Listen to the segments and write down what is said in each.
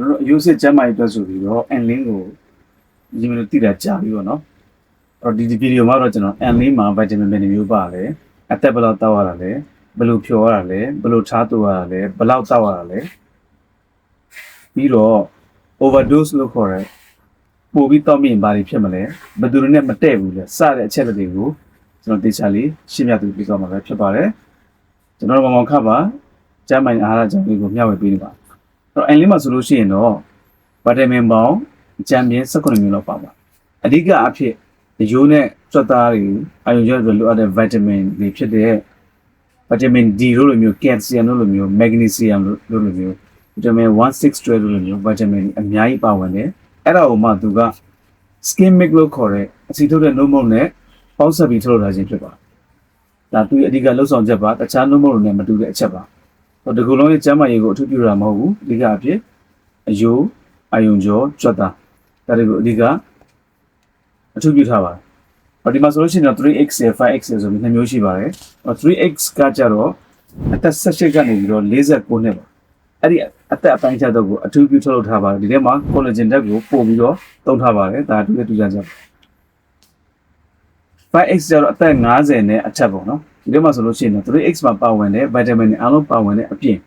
ကျွန်တော်တို့အယုစစ်ကျမ်းမာရေးအတွက်ဆိုပြီးတော့ N-link ကိုဒီမျိုးတိတာကြာပြီပေါ့နော်အဲ့တော့ဒီဗီဒီယိုမှာတော့ကျွန်တော် N-link မှာ vitamin ဘယ်နှမျိုးပါလဲအသက်ဘယ်လောက်တောက်ရတာလဲဘယ်လိုဖြော်ရတာလဲဘယ်လိုထားတူရတာလဲဘယ်လောက်တောက်ရတာလဲပြီးတော့ overdose လို့ခေါ်တဲ့ပိုပြီးတောက်မြင်ပါလိဖြစ်မလဲဘယ်သူတွေနဲ့မတည့်ဘူးလဲစတဲ့အချက်တွေကိုကျွန်တော်တေချာလေးရှင်းပြသူပြီးတော့မှာပဲဖြစ်ပါတယ်ကျွန်တော်မောင်ခပါကျမ်းမာရေးအားရကြောင့်ဒီကိုမျှဝေပေးနေပါအဲ့တော့ N-link မှာဆိုလို့ရှိရင်တော့ vitamin ပေါင်းကျန်ပြင်း18မျိုးလောက်ပါပါအဓိကအဖြစ်ရိုးနဲ့ကြွက်သားတွေအာရုံကြောင့်လိုအပ်တဲ့ vitamin တွေဖြစ်တဲ့ vitamin D လို့လိုမျိုး calcium လို့လိုမျိုး magnesium လို့လိုမျိုး vitamin 162လို့လိုမျိုး vitamin အများကြီးပါဝင်တယ်အဲ့ဒါကိုမှသူက skin mix လို့ခေါ်တဲ့အဆီထုတ်တဲ့နှုတ်မုန့်နဲ့ပေါင်းစပ်ပြီးထုတ်လာခြင်းဖြစ်ပါတယ်ဒါသူရဲ့အဓိကလှုပ်ဆောင်ချက်ပါတခြားနှုတ်မုန့်တွေနဲ့မတူတဲ့အချက်ပါဒီကုလုံးရဲ့ကျမ်းမာရေးကိုအထူးပြုတာမဟုတ်ဘူးအဓိကအဖြစ်အယိုးအာယုံကြောကြွက်သားဒါတွေကိုအဓိကအထူးပြုထားပါတယ်ဒီမှာဆိုလို့ရှိရင်တော့ 3x နဲ့ 5x ဆိုပြီးနှစ်မျိုးရှိပါတယ် 3x ကကြတော့အသက်18ကနေပြီးတော့49နှစ်ပါအဲ့ဒီအသက်အပိုင်းခြားတော့ကိုအထူးပြုထုတ်လုပ်ထားပါတယ်ဒီထဲမှာ collagen ဓာတ်ကိုပို့ပြီးတော့သုံးထားပါတယ်ဒါတူတူကြကြ 5x ကျတော့အသက်50နဲ့အထက်ပေါ့နော်ဒီထဲမှာဆိုလို့ရှိရင်တော့ 3x မှာပါဝင်တဲ့ vitamin တွေအားလုံးပါဝင်တဲ့အပြင်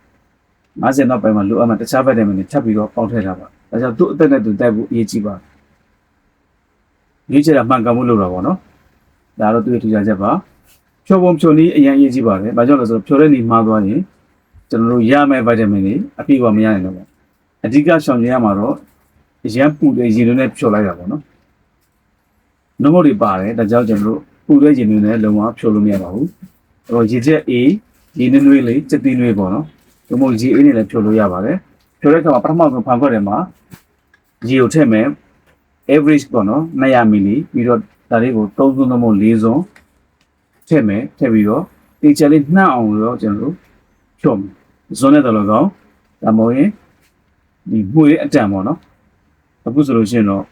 50နောက်ပိုင်းမှာလိုအပ်မှတခြား vitamin တွေထပ်ပြီးတော့ပေါင်းထည့်ထားပါဒါကြောင့်သူ့အသက်နဲ့သူတိုက်ဖို့အရေးကြီးပါရွေးချယ်တာမှန်ကန်မှုလုပ်တာပေါ့နော်ဒါတော့သူ့ရဲ့ထူးခြားချက်ပါဖြောပုံဖြောနည်းအရင်အရေးကြီးပါတယ်ဘာကြောင့်လဲဆိုတော့ဖြောတဲ့နေမှားသွားရင်ကျွန်တော်တို့ရမယ့် vitamin တွေအပြည့်အဝမရနိုင်တော့ဘူးအဓိကရှောင်ကျဉ်ရမှာတော့အရန်ပူတဲ့ရေတွေနဲ့ဖြောလိုက်တာပေါ့နော်နှုတ်မတွေပါတယ်ဒါကြောင့်ကျွန်တော်တို့ပူတဲ့ရေတွေနဲ့လုံးဝဖြောလို့မရပါဘူးအဲ့တော့ရေချက် A ရေနွေးလေးစက်တီးနွေးပေါ့နော်ဒီမို့ရေအေးနဲ့လည်းဖြောလို့ရပါတယ်ဖြောတဲ့အခါမှာပထမဆုံးဖန်ခွက်ထဲမှာရေကိုထည့်မယ် average ပေါ့နော်200 ml ပြီးတော့ဒါလေးကို3စုံ3 4စုံထည့်မယ်ထည့်ပြီးတော့တေချာလေးနှံ့အောင်လို့ကျွန်တော်တို့ဖြောမယ်ဇွန်နဲ့တော်တော်ကောင်းဒါမှမဟုတ်ရင်ဒီမှုရဲ့အတန်ပေါ့နော်အခုဆိုလို့ရှိရင်တော့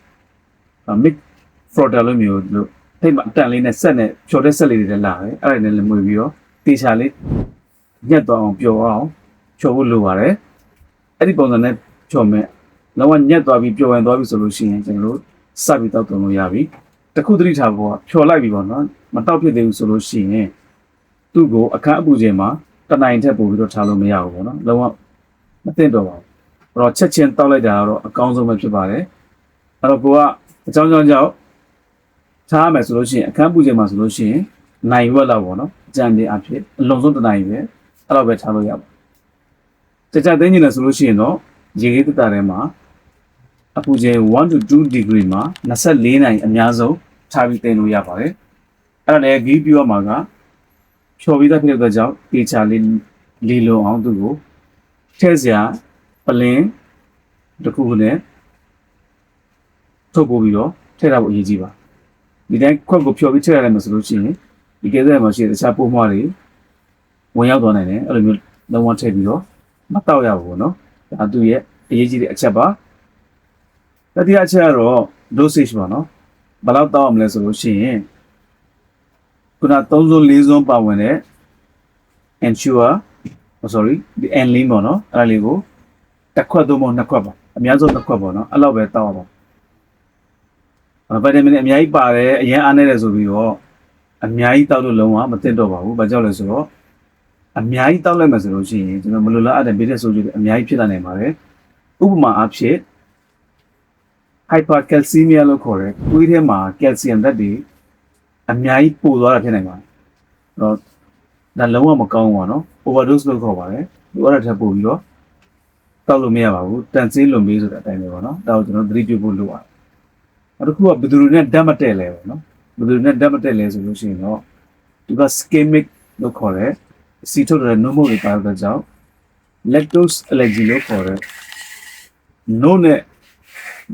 mix frotter လို့မျိုးလို့ထိတ်မှအတန်လေးနဲ့ဆက်နဲ့ဖြောတဲ့ဆက်လေးတွေလည်းလာတယ်အဲ့ဒါနဲ့လည်းမှုပြီးတော့တေချာလေးညက်သွားအောင်ပျော်အောင်ဖြောဖို့လိုပါတယ်အဲ့ဒီပုံစံနဲ့ဖြောမယ်လောကညက်သွားပြီးပျော်ဝင်သွားပြီဆိုလို့ရှိရင်ကျွန်တော်တို့စပြီးတောက်တုံလို့ရပြီတခုသတိထားဖို့ဖြော်လိုက်ပြီပေါ့နော်မတောက်ဖြစ်သေးဘူးဆိုလို့ရှိရင်သူ့ကိုအခန်းအပူချိန်မှာတနိုင်ထက်ပို့ပြီးတော့ထားလို့မရဘူးပေါ့နော်လောကမသိတော့ပါဘူးအဲ့တော့ချက်ချင်းတောက်လိုက်တာကတော့အကောင်းဆုံးပဲဖြစ်ပါတယ်အဲ့တော့ကိုကအကြောင်းကြောင့်ထားမယ်ဆိုလို့ရှိရင်အခန်းပူချိန်မှာဆိုလို့ရှိရင်နိုင်ဝက်လောက်ပေါ့နော်အကြံတင်အဖြစ်အလုံးစုံတနိုင်ပဲအဲ့တော့ပဲထားလို့ရပါကြသိနေတယ်ဆိုလို့ရှိရင်တော့ရေခဲတတာထဲမှာအပူချိန်1 to 2 degree မှာ24နိုင်အများဆုံးထားပြီးတင်လို့ရပါတယ်အဲ့ဒါလည်းဂီးပြရမှာကဖြော်ပြီးသားဖြစ်တဲ့ကြောင့်ပေချာလေးလီလုံအောင်သူ့ကိုထည့်စရာပလင်းတစ်ခုနဲ့ထုတ်ပို့ပြီးတော့ထည့်တာဖို့အရေးကြီးပါဒီတိုင်းခွက်ကိုဖြော်ပြီးထည့်ရတယ်မှာဆိုလို့ရှိရင်ဒီကဲတဲ့မှာရှိတဲ့တခြားပိုးမွှားတွေဝင်ရောက်သွားနိုင်တယ်အဲ့လိုမျိုးလုံးဝထည့်ပြီးတော့မတောက်ရဘူးเนาะဒါသူ့ရဲ့အရေးကြီးတဲ့အချက်ပါတတိယအချက်ကတော့ dosage ပါเนาะဘယ်လောက်တောက်အောင်မလဲဆိုလို့ရှိရင်ခုန3စုံ4စုံပါဝင်တဲ့ ensure the N-link ပေါ့เนาะအဲ့ဒါလေးကိုတစ်ခွက်သို့မဟုတ်နှစ်ခွက်ပါအများဆုံးနှစ်ခွက်ပေါ့เนาะအဲ့လောက်ပဲတောက်အောင်ပါဗိုက်တာမင်အများကြီးပါတယ်အရင်အားနေတယ်ဆိုပြီးတော့အများကြီးတောက်လို့လုံးဝမသိတော့ပါဘူးဘာကြောင့်လဲဆိုတော့အများကြီးတောက်လိုက်မှဆိုလို့ရှိရင်ကျွန်တော်မလိုလားအပ်တဲ့ beta ဆိုးတွေအများကြီးဖြစ်လာနိုင်ပါတယ်ဥပမာအားဖြင့် hypercalcemia လို့ခေါ်တဲ့သွေးထဲမှာ calcium ဓာတ်တွေအများကြီးပိုသွားတာဖြစ်နိုင်ပါတယ်တော့ဒါလုံးဝမကောင်းဘူးပါနော် overdose လို့ခေါ်ပါတယ်လိုအပ်တဲ့ထက်ပိုပြီးတော့တောက်လို့မရပါဘူးတန်ဆေးလွန်ပေးဆိုတဲ့အတိုင်းပဲပေါ့နော်ဒါကိုကျွန်တော်သတိပြုဖို့လိုပါတယ်နောက်တစ်ခုကဘယ်သူတွေနဲ့ဓာတ်မတည့်လဲပေါ့နော်ဘယ်သူတွေနဲ့ဓာတ်မတည့်လဲဆိုလို့ရှိရင်တော့ဒီက ischemic လို့ခေါ်တဲ့စီထုတ်တဲ့နှုတ်မတွေပါတဲ့ကြောင့် lactose allergy လို့ခေါ်တဲ့နှုတ်နဲ့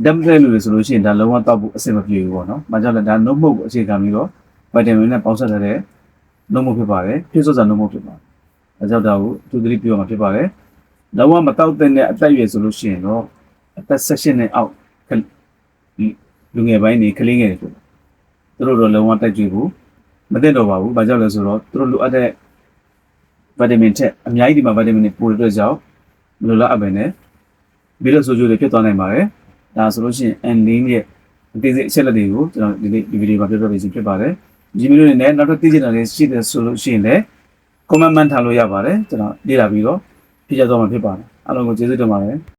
ဓာတ်မတည့်လို့ဆိုလို့ရှိရင်ဒါလုံးဝတောက်ဖို့အဆင်မပြေဘူးပေါ့နော်။ဘာကြောင့်လဲဒါနှုတ်မုတ်ကိုအခြေခံပြီးတော့ဗိုက်တာမင်နဲ့ပေါင်းစပ်ထားတဲ့နှုတ်မုတ်ဖြစ်ပါတယ်။ပြည့်စုံစွာနှုတ်မုတ်ဖြစ်ပါတယ်။ဒါကြောင့်ဒါကိုသူသတိပြုရမှာဖြစ်ပါတယ်။လုံးဝမတောက်တဲ့အသက်အရွယ်ဆိုလို့ရှိရင်တော့အသက်16နဲ့အောက်လူငယ်ပိုင်းတွေကလေးငယ်တွေဖြစ်တယ်။သူတို့တော့လုံးဝတိုက်ကြွေးဖို့မသိတော့ပါဘူး။ဘာကြောင့်လဲဆိုတော့သူတို့လိုအပ်တဲ့ဗိုက်တာမင်ထက်အများကြီးဒီမှာဗိုက်တာမင်တွေပိုတဲ့အတွက်ကြောင့်မလိုလားအပ်ပဲနဲ့ ပြီးတော့ဆိုကြတွေဖြစ်သွားနိုင်ပါတယ်ဒါဆိုလို့ရှိရင် ending ရဲ့အသေးစိတ်အချက်လက်တွေကိုကျွန်တော်ဒီဗီဒီယိုမှာပြောပြပေးစီဖြစ်ပါတယ်ဒီဗီဒီယိုတွေနဲ့နောက်ထပ်သိချင်တာတွေရှိတယ်ဆိုလို့ရှိရင်လည်း comment မှန်းထားလို့ရပါတယ်ကျွန်တော်လေ့လာပြီးတော့ဖြေကြားသွားမှာဖြစ်ပါတယ်အားလုံးကိုကျေးဇူးတင်ပါတယ်